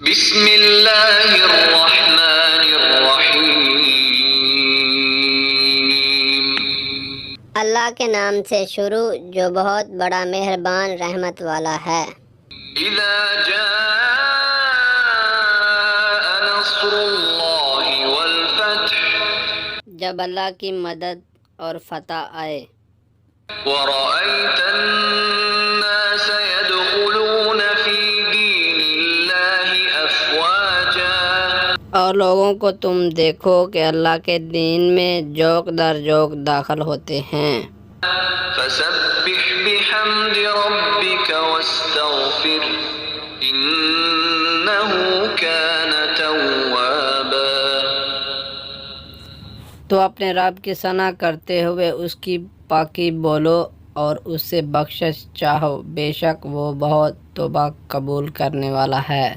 بسم اللہ الرحمن الرحیم، اللہ کے نام سے شروع جو بہت بڑا مہربان رحمت والا ہے۔ اذا جاء نصر اللہ والفتح، جب اللہ کی مدد اور فتح آئے، ورأيت الناس يدخلون في دين الله أفواجا، اور لوگوں کو تم دیکھو کہ اللہ کے دین میں جوق در جوق داخل ہوتے ہیں۔ فسبح بحمد ربك واستغفر إنه كان توابا، تو اپنے رب کی ثنا کرتے ہوئے اس کی پاکی بولو اور اس سے بخشش چاہو، بے شک وہ بہت توبہ قبول کرنے والا ہے۔